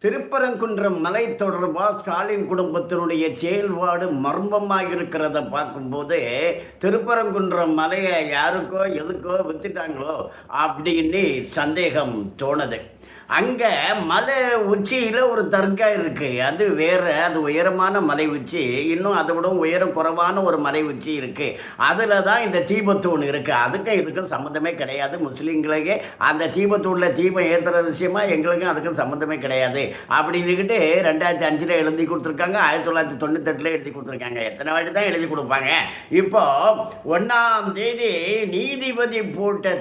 திருப்பரங்குன்றம் மலை தொடர்பாக ஸ்டாலின் குடும்பத்தினுடைய செயல்பாடு மர்மமாக இருக்கிறத பார்க்கும்போது திருப்பரங்குன்றம் மலையை யாருக்கோ எதுக்கோ வித்துட்டாங்களோ அப்படின்னு சந்தேகம் தோணுது. அங்கே மலை உச்சியில் ஒரு தர்கா இருக்குது. அது வேறு, அது உயரமான மலை உச்சி. இன்னும் அதை விட உயரம் குறைவான ஒரு மலை உச்சி இருக்குது. அதில் தான் இந்த தீபத்தூண் இருக்குது. அதுக்கும் இதுக்கும் சம்மந்தமே கிடையாது. முஸ்லீம்களுக்கே அந்த தீபத்தூணில் தீபம் ஏற்றுற விஷயமா எங்களுக்கும் அதுக்கும் சம்மந்தமே கிடையாது அப்படின்னுக்கிட்டு 2005 எழுதி கொடுத்துருக்காங்க. 1998 எழுதி கொடுத்துருக்காங்க. எத்தனை வாட்டி தான் எழுதி கொடுப்பாங்க. இப்போ 1ஆம் தேதி நீதிபதி போட்ட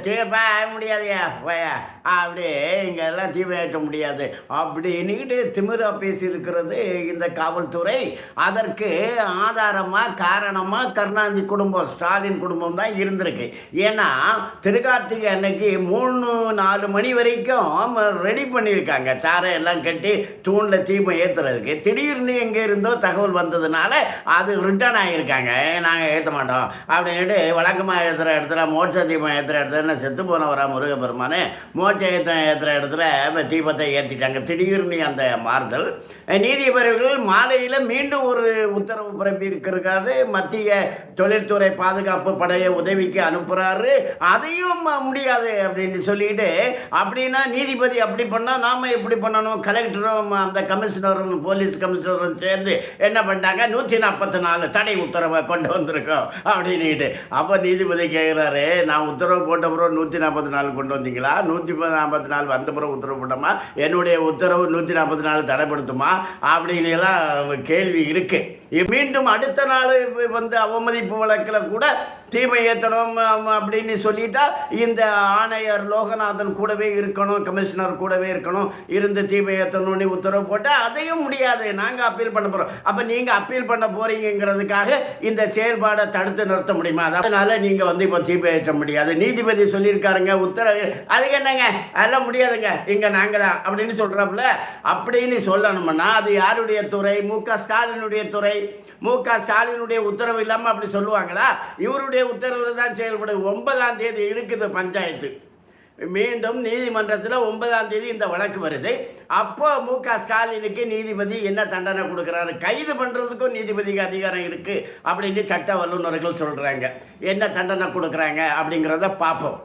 முடியாதையா அப்படி இங்கெல்லாம் தீபம் ஏற்ற முடியாது அப்படின்னுக்கிட்டு திமிரா பேசியிருக்கிறது இந்த காவல்துறை. அதற்கு ஆதாரமாக காரணமாக கருணாநிதி குடும்பம், ஸ்டாலின் குடும்பம் தான் இருந்திருக்கு. ஏன்னா திருக்கார்த்திகை அன்னைக்கு 3-4 மணி வரைக்கும் ரெடி பண்ணியிருக்காங்க. சாரை எல்லாம் கட்டி தூணில் தீபம் ஏற்றுறதுக்கு. திடீர்னு எங்கே இருந்தோ தகவல் வந்ததுனால அது ரிட்டர்ன் ஆகியிருக்காங்க. நாங்கள் ஏற்ற மாட்டோம் அப்படின்ட்டு வழக்கமாக ஏற்றுற இடத்துல, மோட்ச தீபம் ஏற்றுற இடத்துல செத்து போனவரா முருகப்பெருமானு மோட்ச ஏற்றுற இடத்துல தீபத்தை ஏற்றிட்டாங்க. திடீர்னு அந்த மாறுதல். நீதிபதிகள் மாலையில் மீண்டும் ஒரு உத்தரவு பிறப்பிருக்கிறாரு. மத்திய தொழில்துறை பாதுகாப்பு படையை உதவிக்கு அனுப்புகிறாரு. அதையும் முடியாது அப்படின்னு சொல்லிட்டு, அப்படின்னா நீதிபதி அப்படி பண்ணால் நாம் எப்படி பண்ணணும்? கலெக்டரும் அந்த கமிஷனரும் போலீஸ் கமிஷனரும் சேர்ந்து என்ன பண்ணிட்டாங்க? 144 தடை உத்தரவை கொண்டு வந்திருக்கோம் அப்படின்ட்டு. அப்போ நீதிபதி கேட்குறாரு, நான் உத்தரவு போட்ட பிறகு 144 கொண்டு வந்தீங்களா? 144 வந்த பிறகு உத்தரவு போட்டோமா? என்னுடைய உத்தரவு 144 தடைப்படுத்துமா அப்படின்னு எல்லாம் கேள்வி இருக்கு. மீண்டும் அடுத்த நாள் வந்து அவமதிப்பு வழக்கில் கூட தீமை ஏற்றணும் அப்படின்னு சொல்லிட்டா இந்த ஆணையர் லோகநாதன் கூடவே இருக்கணும், கமிஷனர் கூடவே இருக்கணும், இருந்து தீமை ஏற்றணும்னு உத்தரவு போட்டால் அதையும் முடியாது, நாங்கள் அப்பீல் பண்ண போகிறோம். அப்போ நீங்கள் அப்பீல் பண்ண போகிறீங்கிறதுக்காக இந்த செயல்பாடை தடுத்து நிறுத்த முடியுமா? அதனால் நீங்கள் வந்து இப்போ தீமை ஏற்ற முடியாது. நீதிபதி சொல்லியிருக்காருங்க உத்தரவு. அதுக்கு என்னங்க, அதெல்லாம் முடியாதுங்க, இங்கே நாங்கள் தான் அப்படின்னு சொல்கிறாப்புல. அப்படின்னு சொல்லணும்னா அது யாருடைய துறை? மு.க. ஸ்டாலினுடைய துறை. மு.க. ஸ்டாலினுடைய உத்தரவு இல்லாமல் அப்படி சொல்லுவாங்களா? இவருடைய உத்தரவு தான் செயல்படுது. 9ஆம் தேதி இருக்குது பஞ்சாயத்து. மீண்டும் நீதிமன்றத்தில் 9ஆம் தேதி இந்த வழக்கு வருது. அப்போ மு.க. ஸ்டாலினுக்கு நீதிபதி என்ன தண்டனை கொடுக்குறாரு? கைது பண்ணுறதுக்கும் நீதிபதிக்கு அதிகாரம் இருக்குது அப்படின்னு சட்ட வல்லுநர்கள் சொல்கிறாங்க. என்ன தண்டனை கொடுக்குறாங்க அப்படிங்கிறத பார்ப்போம்.